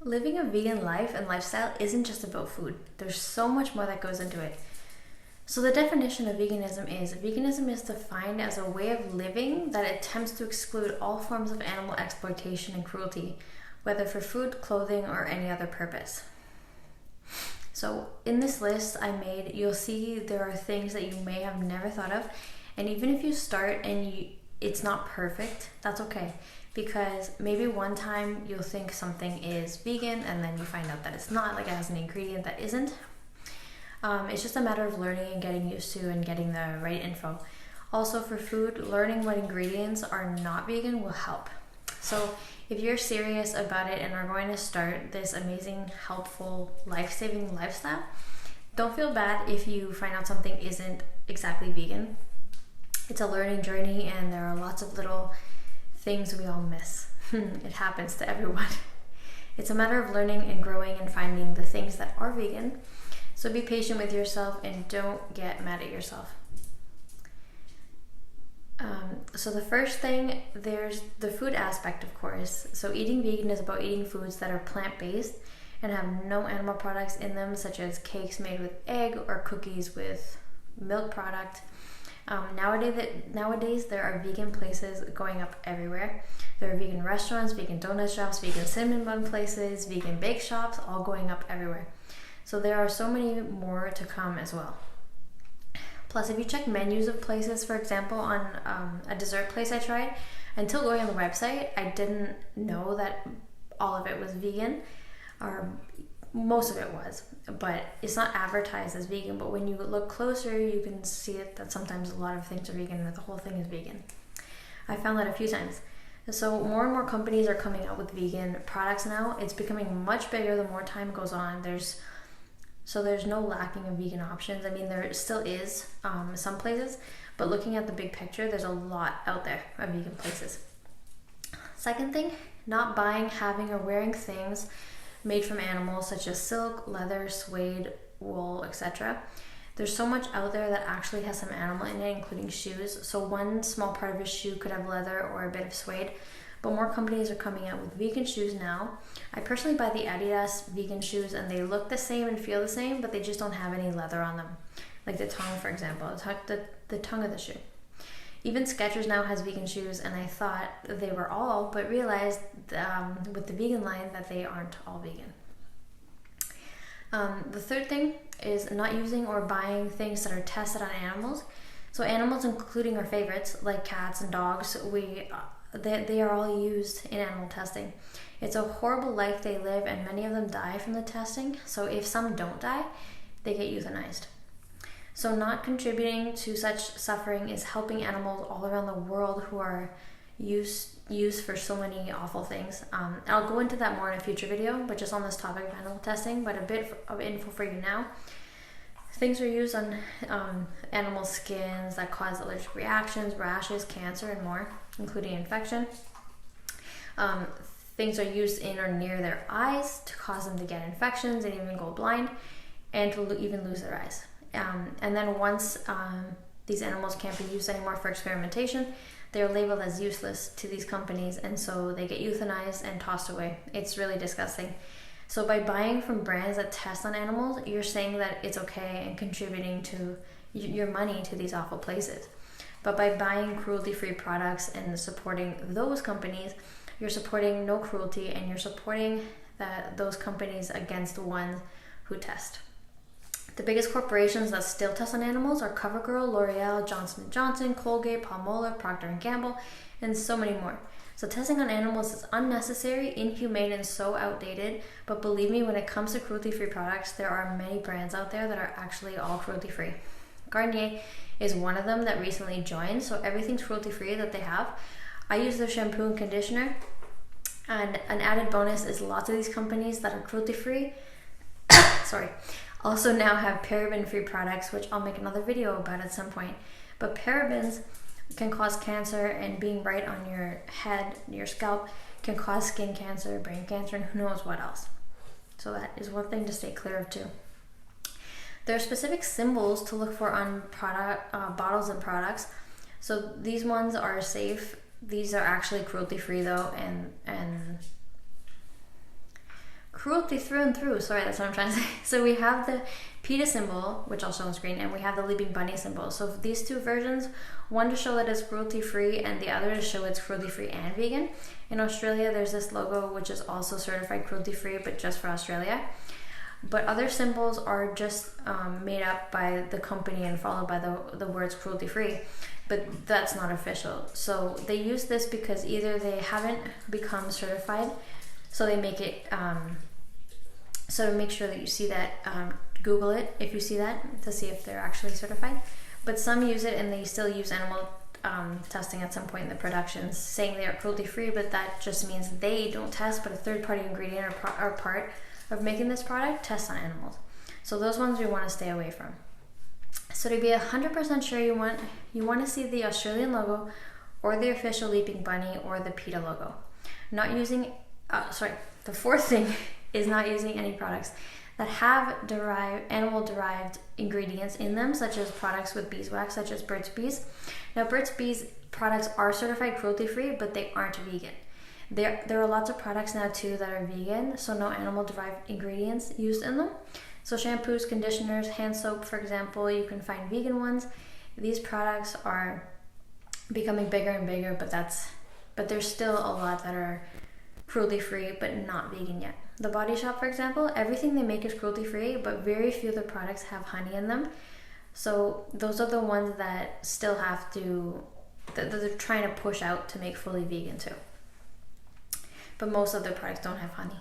Living a vegan life and lifestyle isn't just about food. There's so much more that goes into it. So the definition of veganism is defined as a way of living that attempts to exclude all forms of animal exploitation and cruelty, whether for food, clothing, or any other purpose. So in this list I made, you'll see there are things that you may have never thought of, and even if you start and it's not perfect, that's okay, because maybe one time you'll think something is vegan and then you find out that it's not, like it has an ingredient that isn't. It's just a matter of learning and getting used to and getting the right info. Also for food, learning what ingredients are not vegan will help. So if you're serious about it and are going to start this amazing, helpful, life-saving lifestyle, don't feel bad if you find out something isn't exactly vegan. It's a learning journey and there are lots of little things we all miss. It happens to everyone. It's a matter of learning and growing and finding the things that are vegan. So be patient with yourself and don't get mad at yourself. So the first thing, there's the food aspect, of course. So eating vegan is about eating foods that are plant-based and have no animal products in them, such as cakes made with egg or cookies with milk product. Nowadays there are vegan places going up everywhere. There are vegan restaurants, vegan donut shops, vegan cinnamon bun places, vegan bake shops, all going up everywhere. So there are so many more to come as well. Plus, if you check menus of places, for example, on a dessert place I tried, until going on the website, I didn't know that all of it was vegan, or most of it was, but it's not advertised as vegan. But when you look closer, you can see it that sometimes a lot of things are vegan and that the whole thing is vegan. I found that a few times. So more and more companies are coming out with vegan products now. It's becoming much bigger the more time goes on. There's no lacking of vegan options. I mean, there still is some places, but looking at the big picture, there's a lot out there of vegan places. Second thing, not buying, having, or wearing things made from animals such as silk, leather, suede, wool, etc. There's so much out there that actually has some animal in it, including shoes. So one small part of a shoe could have leather or a bit of suede. But more companies are coming out with vegan shoes now. I personally buy the Adidas vegan shoes and they look the same and feel the same, but they just don't have any leather on them. Like the tongue, for example, the tongue of the shoe. Even Skechers now has vegan shoes, and I thought they were all, but realized with the vegan line that they aren't all vegan. The third thing is not using or buying things that are tested on animals. So animals, including our favorites, like cats and dogs, they are all used in animal testing. It's a horrible life they live, and many of them die from the testing. So if some don't die, they get euthanized. So not contributing to such suffering is helping animals all around the world who are used for so many awful things. I'll go into that more in a future video, but just on this topic of animal testing, but a bit of info for you now. Things are used on animal skins that cause allergic reactions, rashes, cancer, and more, including infection. Things are used in or near their eyes to cause them to get infections and even go blind, and to even lose their eyes. And then once these animals can't be used anymore for experimentation, they're labeled as useless to these companies, and so they get euthanized and tossed away. It's really disgusting. So by buying from brands that test on animals, you're saying that it's okay and contributing to your money to these awful places. But by buying cruelty-free products and supporting those companies, you're supporting no cruelty, and you're supporting those companies against the ones who test. The biggest corporations that still test on animals are CoverGirl, L'Oreal, Johnson & Johnson, Colgate, Palmolive, Procter & Gamble, and so many more. So testing on animals is unnecessary, inhumane, and so outdated. But believe me, when it comes to cruelty-free products, there are many brands out there that are actually all cruelty-free. Garnier is one of them that recently joined, so everything's cruelty-free that they have. I use their shampoo and conditioner, and an added bonus is lots of these companies that are cruelty-free also now have paraben-free products, which I'll make another video about at some point. But parabens can cause cancer, and being right on your head, your scalp, can cause skin cancer, brain cancer, and who knows what else. So that is one thing to stay clear of too. There are specific symbols to look for on bottles and products. So these ones are safe. These are actually cruelty-free though, and cruelty through and through. Sorry, that's what I'm trying to say. So we have the PETA symbol, which I'll show on screen, and we have the Leaping Bunny symbol. So these two versions, one to show that it's cruelty free and the other to show it's cruelty free and vegan. In Australia, there's this logo which is also certified cruelty free, but just for Australia. But other symbols are just made up by the company and followed by the words cruelty free, but that's not official. So they use this because either they haven't become certified, so they make it, so to make sure that you see that, Google it if you see that to see if they're actually certified. But some use it and they still use animal testing at some point in the productions, saying they are cruelty free, but that just means they don't test, but a third party ingredient or part of making this product tests on animals. So those ones we want to stay away from. So to be 100% sure, you want to see the Australian logo or the official Leaping Bunny or the PETA logo. Not using, the fourth thing is not using any products that have animal derived ingredients in them, such as products with beeswax, such as Burt's Bees. Now, Burt's Bees products are certified cruelty free, but they aren't vegan. There are lots of products now too that are vegan, so no animal derived ingredients used in them. So shampoos, conditioners, hand soap, for example, you can find vegan ones. These products are becoming bigger and bigger, but there's still a lot that are cruelty free but not vegan yet. The Body Shop, for example, everything they make is cruelty free, but very few of the products have honey in them. So those are the ones that still have to, that they're trying to push out to make fully vegan too. But most of their products don't have honey.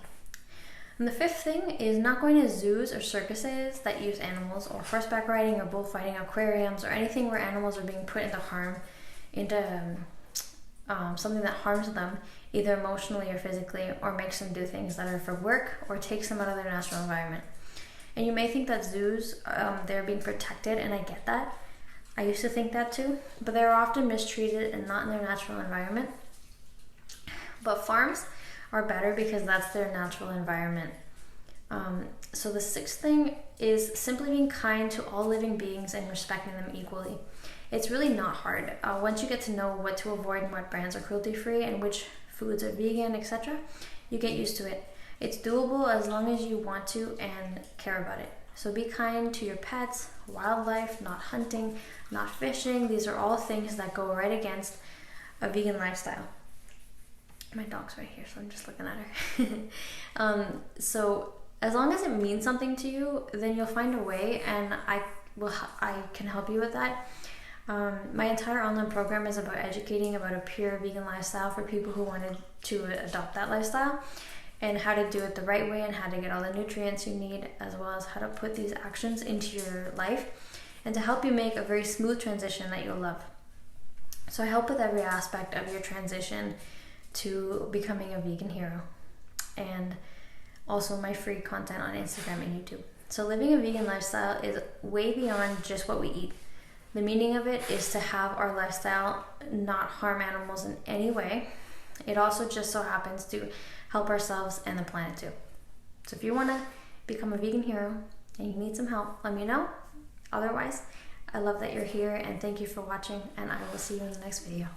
And the fifth thing is not going to zoos or circuses that use animals, or horseback riding or bullfighting, aquariums, or anything where animals are being put into something that harms them, either emotionally or physically, or makes them do things that are for work or takes them out of their natural environment. And you may think that zoos, they're being protected, and I get that. I used to think that too, but they're often mistreated and not in their natural environment. But farms are better because that's their natural environment. So the sixth thing is simply being kind to all living beings and respecting them equally. It's really not hard. Once you get to know what to avoid and what brands are cruelty free and which foods are vegan, etc., you get used to it. It's doable as long as you want to and care about it. So be kind to your pets, wildlife, not hunting, not fishing. These are all things that go right against a vegan lifestyle. My dog's right here, so I'm just looking at her. So as long as it means something to you, then you'll find a way, and I can help you with that. My entire online program is about educating about a pure vegan lifestyle for people who wanted to adopt that lifestyle, and how to do it the right way and how to get all the nutrients you need, as well as how to put these actions into your life and to help you make a very smooth transition that you'll love. So I help with every aspect of your transition to becoming a vegan hero, and also my free content on Instagram and YouTube. So living a vegan lifestyle is way beyond just what we eat. The meaning of it is to have our lifestyle not harm animals in any way. It also just so happens to help ourselves and the planet too. So if you want to become a vegan hero and you need some help, let me know. Otherwise, I love that you're here, and thank you for watching, and I will see you in the next video.